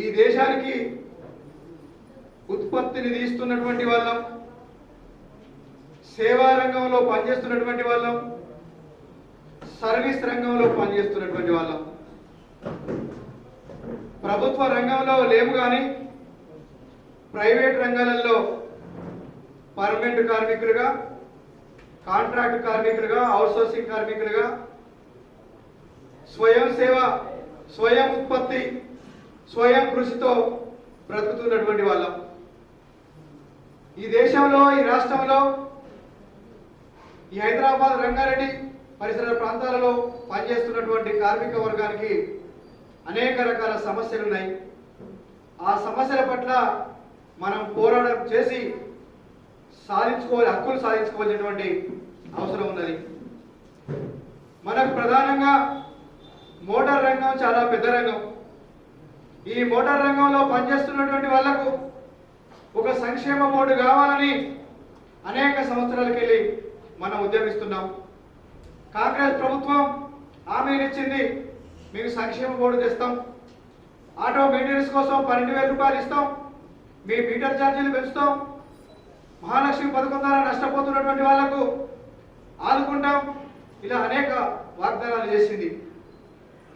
ఈ దేశానికి ఉత్పత్తిని తీస్తున్నటువంటి వాళ్ళం, సేవా రంగంలో పనిచేస్తున్నటువంటి వాళ్ళం, సర్వీస్ రంగంలో పనిచేస్తున్నటువంటి వాళ్ళం. ప్రభుత్వ రంగంలో లేము కానీ ప్రైవేట్ రంగాలలో పర్మనెంట్ కార్మికులుగా, కాంట్రాక్ట్ కార్మికులుగా, అవుట్సోర్సింగ్ కార్మికులుగా, స్వయం సేవ, స్వయం ఉత్పత్తి, స్వయం కృషితో బ్రతుకుతున్నటువంటి వాళ్ళం. ఈ దేశంలో, ఈ రాష్ట్రంలో, ఈ హైదరాబాద్, రంగారెడ్డి పరిసర ప్రాంతాలలో పనిచేస్తున్నటువంటి కార్మిక వర్గానికి అనేక రకాల సమస్యలు ఉన్నాయి. ఆ సమస్యల పట్ల మనం పోరాటం చేసి హక్కులు సాధించుకోవాల్సినటువంటి అవసరం ఉన్నది. మనకు ప్రధానంగా మోటార్ రంగం చాలా పెద్ద రంగం. ఈ మోటార్ రంగంలో పనిచేస్తున్నటువంటి వాళ్లకు ఒక సంక్షేమ బోర్డు కావాలని అనేక సంవత్సరాలకు వెళ్ళి మనం ఉద్యమిస్తున్నాం. కాంగ్రెస్ ప్రభుత్వం హామీనిచ్చింది, మీకు సంక్షేమ బోర్డు తెస్తాం, ఆటో మెయింటెనెన్స్ కోసం 12,000 రూపాయలు ఇస్తాం, మీ మీటర్ ఛార్జీలు పెంచుతాం, మహాలక్ష్మి పథకం ద్వారా నష్టపోతున్నటువంటి వాళ్లకు ఆదుకుంటాం, ఇలా అనేక వాగ్దానాలు చేసింది.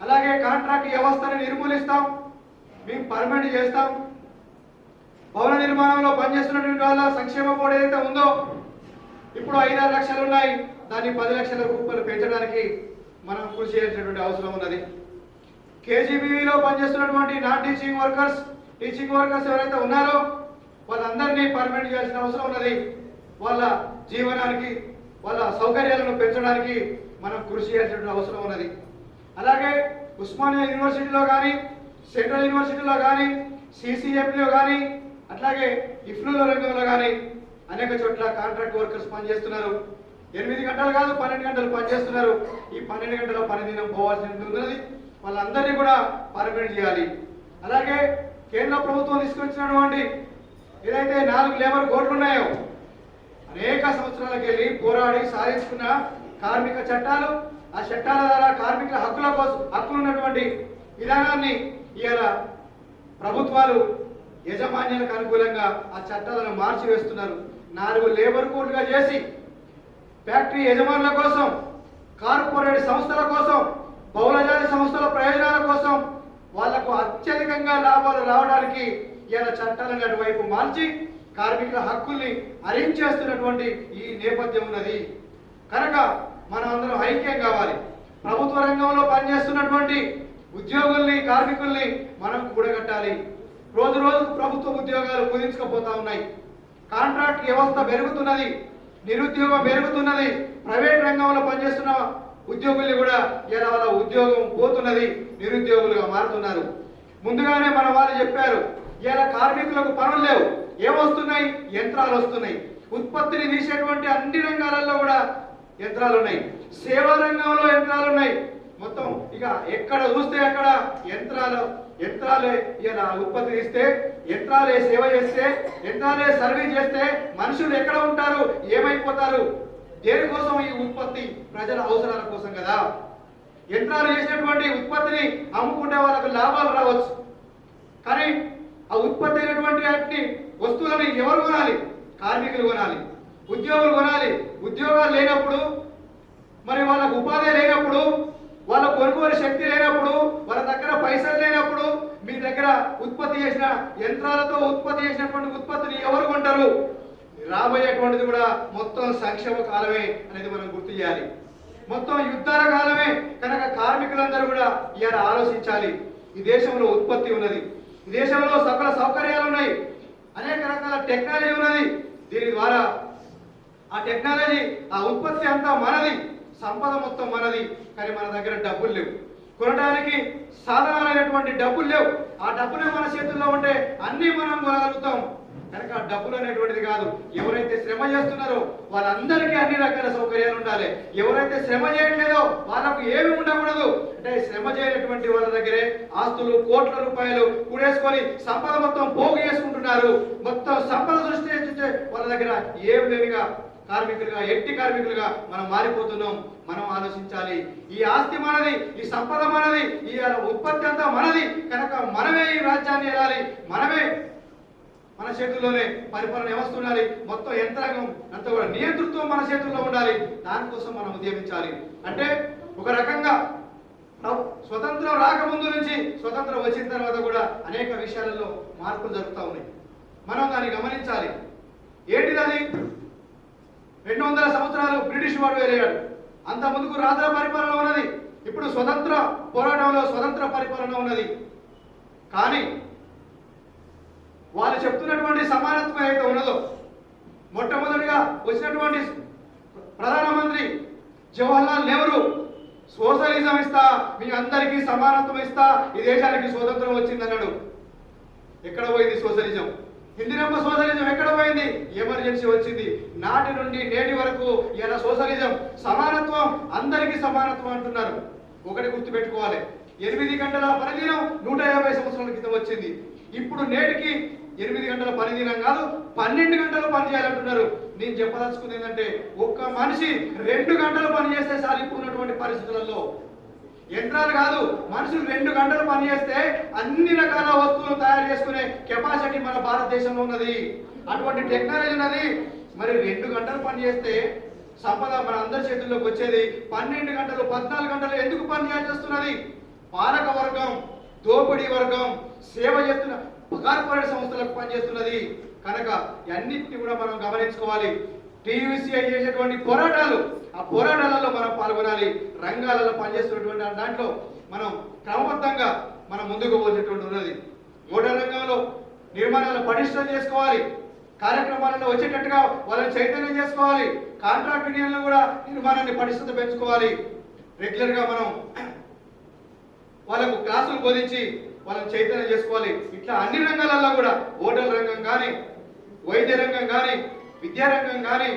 అలాగే కాంట్రాక్ట్ వ్యవస్థను నిర్మూలిస్తాం, మేము పర్మనెంట్ చేస్తాం. భవన నిర్మాణంలో పనిచేస్తున్నటువంటి వాళ్ళ సంక్షేమ బోర్డు ఏదైతే ఉందో ఇప్పుడు 5-6 లక్షలు ఉన్నాయి, దాన్ని 10 లక్షల రూపాయలు పెంచడానికి మనం కృషి చేయాల్సినటువంటి అవసరం ఉన్నది. కేజీబీవీలో పనిచేస్తున్నటువంటి నాన్ టీచింగ్ వర్కర్స్ ఎవరైతే ఉన్నారో వాళ్ళందరినీ పర్మనెంట్ చేయాల్సిన అవసరం ఉన్నది. వాళ్ళ జీవనానికి, వాళ్ళ సౌకర్యాలను పెంచడానికి మనం కృషి చేయాల్సిన అవసరం ఉన్నది. అలాగే ఉస్మానియా యూనివర్సిటీలో కానీ, సెంట్రల్ యూనివర్సిటీలో కానీ, సిసిఎంలో కానీ, అట్లాగే ఇఫ్లూల రంగంలో కానీ అనేక చోట్ల కాంట్రాక్ట్ వర్కర్స్ పనిచేస్తున్నారు. 8 గంటలు కాదు, 12 గంటలు పనిచేస్తున్నారు. ఈ 12 గంటల పని దినం పోవాల్సి ఉన్నది. వాళ్ళందరినీ కూడా పర్మనెంట్ చేయాలి. అలాగే కేంద్ర ప్రభుత్వం తీసుకొచ్చినటువంటి ఏదైతే 4 లేబర్ కోడ్లు ఉన్నాయో అనేక సంవత్సరాలకు వెళ్ళి పోరాడి సాధించుకున్న కార్మిక చట్టాలు, ఆ చట్టాల ద్వారా కార్మికుల హక్కులు ఉన్నటువంటి విధానాన్ని ఇవాళ ప్రభుత్వాలు యజమాన్యాలకు అనుకూలంగా ఆ చట్టాలను మార్చివేస్తున్నారు. 4 లేబర్ కోడ్లుగా చేసి ఫ్యాక్టరీ యజమానుల కోసం, కార్పొరేట్ సంస్థల కోసం, బహుళజాతి సంస్థల ప్రయోజనాల కోసం వాళ్లకు అత్యధికంగా లాభాలు రావడానికి ఇలా చట్టాలను అటువైపు మార్చి కార్మికుల హక్కుల్ని హరించేస్తున్నటువంటి ఈ నేపథ్యం ఉన్నది. కనుక మనం అందరం ఐక్యం కావాలి. ప్రభుత్వ రంగంలో పనిచేస్తున్నటువంటి ఉద్యోగుల్ని, కార్మికుల్ని మనం కూడగట్టాలి. రోజు రోజుకు ప్రభుత్వ ఉద్యోగాలు కుదించుకుపోతా ఉన్నాయి. కాంట్రాక్ట్ వ్యవస్థ పెరుగుతున్నది, నిరుద్యోగం పెరుగుతున్నది. ప్రైవేట్ రంగంలో పనిచేస్తున్న ఉద్యోగుల్ని కూడా ఇలా వాళ్ళ ఉద్యోగం పోతున్నది, నిరుద్యోగులుగా మారుతున్నారు. ముందుగానే మన వాళ్ళు చెప్పారు, ఇలా కార్మికులకు పనులు లేవు, ఏమొస్తున్నాయి? యంత్రాలు వస్తున్నాయి. ఉత్పత్తిని తీసేటువంటి అన్ని రంగాలలో కూడా యంత్రాలు ఉన్నాయి. సేవా రంగంలో యంత్రాలు ఉన్నాయి. మొత్తం ఇక ఎక్కడ చూస్తే అక్కడ యంత్రాలే ఇలా ఉత్పత్తి తీస్తే, యంత్రాలే సేవ చేస్తే, యంత్రాలే సర్వీస్ చేస్తే మనుషులు ఎక్కడ ఉంటారు, ఏమైపోతారు? దేనికోసం ఈ ఉత్పత్తి? ప్రజల అవసరాల కోసం కదా. యంత్రాలు చేసినటువంటి ఉత్పత్తిని అమ్ముకుంటే వాళ్ళకు లాభాలు రావచ్చు, కానీ ఆ ఉత్పత్తి అయినటువంటి వాటిని వస్తువులని ఎవరు కొనాలి? కార్మికులు కొనాలి, ఉద్యోగులు కొనాలి. ఉద్యోగాలు లేనప్పుడు, మరి వాళ్ళకు ఉపాధి లేనప్పుడు, వాళ్ళ కొనుగోలు శక్తి లేనప్పుడు, వాళ్ళ దగ్గర పైసలు లేనప్పుడు మీ దగ్గర ఉత్పత్తి చేసిన యంత్రాలతో ఉత్పత్తి చేసినటువంటి ఉత్పత్తిని ఎవరు కొంటారు? రాబోయేటువంటిది కూడా మొత్తం సంక్షేమ కాలమే అనేది మనం గుర్తు చేయాలి. మొత్తం యుద్ధాల కాలమే. కనుక కార్మికులందరూ కూడా ఇవాళ ఆలోచించాలి. ఈ దేశంలో ఉత్పత్తి ఉన్నది, ఈ దేశంలో సకల సౌకర్యాలు ఉన్నాయి, అనేక రకాల టెక్నాలజీ ఉన్నది. దీని ద్వారా ఆ టెక్నాలజీ, ఆ ఉత్పత్తి అంతా మనది, సంపద మొత్తం మనది. కానీ మన దగ్గర డబ్బులు లేవు, కొనడానికి సాధనాలైనటువంటి డబ్బులు లేవు. ఆ డబ్బులే మన చేతుల్లో ఉంటే అన్ని మనం కొనగలుగుతాం. కనుక డబ్బులు అనేటువంటిది కాదు. ఎవరైతే శ్రమ చేస్తున్నారో వాళ్ళందరికీ అన్ని రకాల సౌకర్యాలు ఉండాలి. ఎవరైతే శ్రమ చేయట్లేదో వాళ్ళకు ఏమి ఉండకూడదు. అంటే శ్రమ చేయనటువంటి వాళ్ళ దగ్గరే ఆస్తులు కోట్ల రూపాయలు కూడేసుకొని సంపద మొత్తం పోగు చేసుకుంటున్నారు. మొత్తం సంపద సృష్టించే వాళ్ళ దగ్గర ఏం లేనిగా కార్మికులుగా, ఎట్టి కార్మికులుగా మనం మారిపోతున్నాం. మనం ఆలోచించాలి. ఈ ఆస్తి మనది, ఈ సంపద మనది, ఈ ఉత్పత్తి అంతా మనది. కనుక మనమే ఈ రాజ్యాన్ని ఏలాలి, మనమే మన చేతుల్లోనే పరిపాలన వ్యవస్థ ఉండాలి, మొత్తం యంత్రాంగం అంతా కూడా నియంతృత్వం మన చేతుల్లో ఉండాలి. దానికోసం మనం ఉద్యమించాలి. అంటే ఒక రకంగా స్వతంత్రం రాకముందు నుంచి స్వతంత్రం వచ్చిన తర్వాత కూడా అనేక విషయాలలో మార్పులు జరుగుతూ ఉన్నాయి. మనం దాన్ని గమనించాలి. ఏంటిది అది? 200 సంవత్సరాలు బ్రిటిష్ వాడు వెళ్ళాడు. అంత ముందుకు రాజుల పరిపాలన ఉన్నది. ఇప్పుడు స్వతంత్ర పోరాటంలో స్వతంత్ర పరిపాలన ఉన్నది. కానీ వాళ్ళు చెప్తున్నటువంటి సమానత్వం ఏదైతే ఉన్నదో, మొట్టమొదటిగా వచ్చినటువంటి ప్రధానమంత్రి జవహర్లాల్ నెహ్రూ సోషలిజం ఇస్తా, మీ అందరికీ సమానత్వం ఇస్తా, ఈ దేశానికి స్వతంత్రం వచ్చిందన్నాడు. ఎక్కడ పోయింది సోషలిజం? హిందీరమ్మ సోషలిజం ఎక్కడ పోయింది? ఎమర్జెన్సీ వచ్చింది. నాటి నుండి నేటి వరకు ఇలా సోషలిజం సమానత్వం, అందరికీ సమానత్వం అంటున్నారు. ఒకటి గుర్తుపెట్టుకోవాలి, 8 గంటల పనిదినం 150 సంవత్సరాల క్రితం వచ్చింది. ఇప్పుడు నేటికి 8 గంటల పనిదినం కాదు, 12 గంటలు పని చేయాలంటున్నారు. నేను చెప్పదలుచుకుంది ఏంటంటే, ఒక్క మనిషి 2 గంటలు పని చేస్తే చాలు. ఇప్పుడు ఉన్నటువంటి పరిస్థితులలో యంత్రాలు కాదు, మనుషులు 2 గంటలు పని చేస్తే అన్ని రకాల వస్తువులు తయారు చేసుకునే కెపాసిటీ మన భారతదేశంలో ఉన్నది. అటువంటి టెక్నాలజీ ఉన్నది. మరి 2 గంటలు పని చేస్తే సంపద మన అందరి చేతుల్లోకి వచ్చేది. 12 గంటలు 14 గంటలు ఎందుకు పని చేయాల్సి వస్తున్నది? పాలక వర్గం, దోపిడీ వర్గం సేవ చేస్తున్న కార్పొరేట్ సంస్థలకు పనిచేస్తున్నది. కనుక అన్నింటినీ కూడా మనం గమనించుకోవాలి. టీయూసీఐ చేసేటువంటి పోరాటాలు, ఆ పోరాటాలలో మనం పాల్గొనాలి. రంగాలలో పనిచేస్తున్నటువంటి దాంట్లో మనం క్రమబద్ధంగా మనం ముందుకు పోసేటువంటి ఉన్నది. మోటార్ రంగంలో నిర్మాణాలు పటిష్టం చేసుకోవాలి. కార్యక్రమాలలో వచ్చేటట్టుగా వాళ్ళని చైతన్యం చేసుకోవాలి. కాంట్రాక్ట్ యూనియన్లు కూడా నిర్మాణాన్ని పటిష్టత పెంచుకోవాలి. రెగ్యులర్గా మనం వాళ్ళకు క్లాసులు బోధించి వాళ్ళని చైతన్యం చేసుకోవాలి. ఇట్లా అన్ని రంగాలలో కూడా, హోటల్ రంగం కానీ, వైద్య రంగం కానీ, విద్యారంగం కానీ,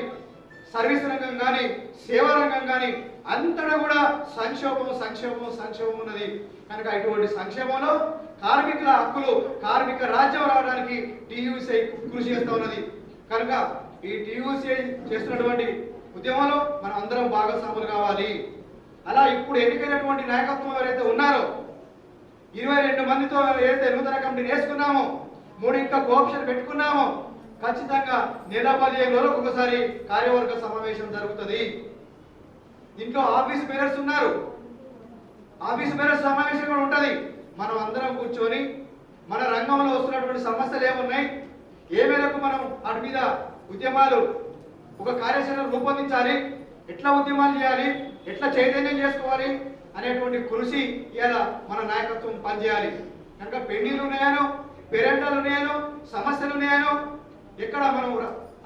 సర్వీస్ రంగం కానీ, సేవా రంగం కానీ, అంతటా కూడా సంక్షోభం సంక్షోభం సంక్షోభం ఉన్నది. కనుక ఇటువంటి సంక్షేమంలో కార్మికుల హక్కులు, కార్మిక రాజ్యం రావడానికి టీయూసీఐ కృషి చేస్తూ ఉన్నది. కనుక ఈ టీయూసీఐ చేస్తున్నటువంటి ఉద్యమంలో మనం అందరం భాగస్వాములు కావాలి. అలా ఇప్పుడు ఎన్నికైనటువంటి నాయకత్వం ఎవరైతే ఉన్నారో, 22 మందితో ఏదైతే నూతన కమిటీని వేసుకున్నామో, 3 ఇంకా కోఆప్షన్ పెట్టుకున్నామో, ఖచ్చితంగా నెల 15 రోజులకు ఒకసారి కార్యవర్గ సమావేశం జరుగుతుంది. దీంట్లో ఆఫీస్ బేరర్స్ ఉన్నారు. ఆఫీస్ బేరర్స్ సమావేశం కూడా ఉంటుంది. మనం అందరం కూర్చొని మన రంగంలో వస్తున్నటువంటి సమస్యలు ఏమున్నాయి, ఏ మేరకు మనం వాటి మీద ఉద్యమాలు, ఒక కార్యాచరణ రూపొందించాలి, ఎట్లా ఉద్యమాలు చేయాలి, ఎట్లా చైతన్యం చేసుకోవాలి అనేటువంటి కృషి ఇలా మన నాయకత్వం పనిచేయాలి. కనుక పెండింగ్లు ఉన్నాయనో, పేరెంటాలు ఉన్నాయనో, సమస్యలు ఉన్నాయనో, ఎక్కడ మనం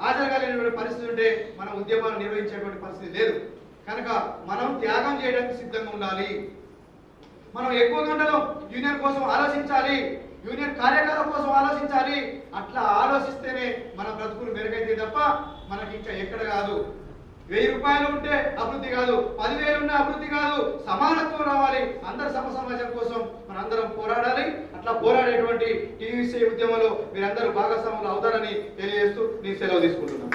హాజరుగాలేనటువంటి పరిస్థితి ఉంటే మనం ఉద్యమాలు నిర్వహించేటువంటి పరిస్థితి లేదు. కనుక మనం త్యాగం చేయడానికి సిద్ధంగా ఉండాలి. మనం ఎక్కువ గంటలు యూనియన్ కోసం ఆలోచించాలి, యూనియన్ కార్యకలాపాల కోసం ఆలోచించాలి. అట్లా ఆలోచిస్తేనే మన బ్రతుకులు మెరుగైతే తప్ప మనకి ఇంకా ఎక్కడ కాదు. 1000 రూపాయలు ఉంటే అభివృద్ధి కాదు, 10,000 ఉన్న అభివృద్ధి కాదు. సమానత్వం రావాలి. అందరి సమాజం కోసం మనం అందరం పోరాడాలి. అట్లా పోరాడేటువంటి టీయూసీఐ ఉద్యమంలో మీరందరూ భాగస్వాములు అవుతారని తెలియజేస్తూ నేను సెలవు తీసుకుంటున్నాను.